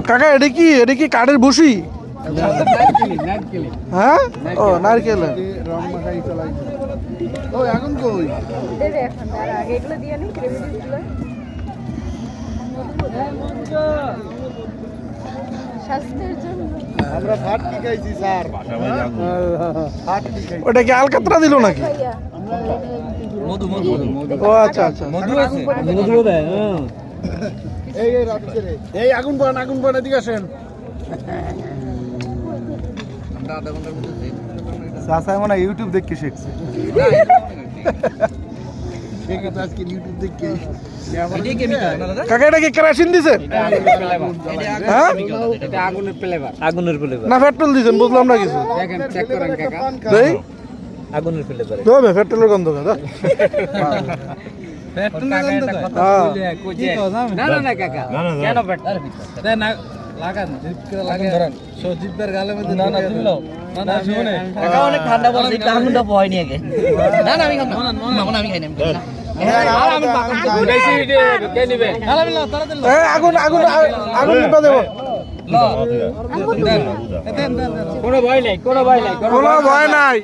কাকা এটা কি কাঠের বসি? হ্যাঁ, ও নারকেল। এখন কই আমরা ভাত কি খাইছি স্যার? ওটা কি আলকাতরা দিল নাকি? মধু। ও আচ্ছা আচ্ছা, মধু আছে, মধু দেয়। এই আগুন পড়ান এদিকে আসেন। চাচা মনে ইউটিউব দেখে শিখছে। কাকা এটা কি কেরোসিন দিছেন? হ্যাঁ, আগুনের ফ্লেভার না পেট্রোল দিছেন? বুঝলাম না কিছু। আগুনের ফ্লেভার পেট্রোলের গন্ধ কাকা। ঠান্ডা বলছে আগুনটা ভয় নিয়ে গে না আমি খাই না আগুন নিপা দেব। কোনো ভয় নাই কোনো ভয় নাই।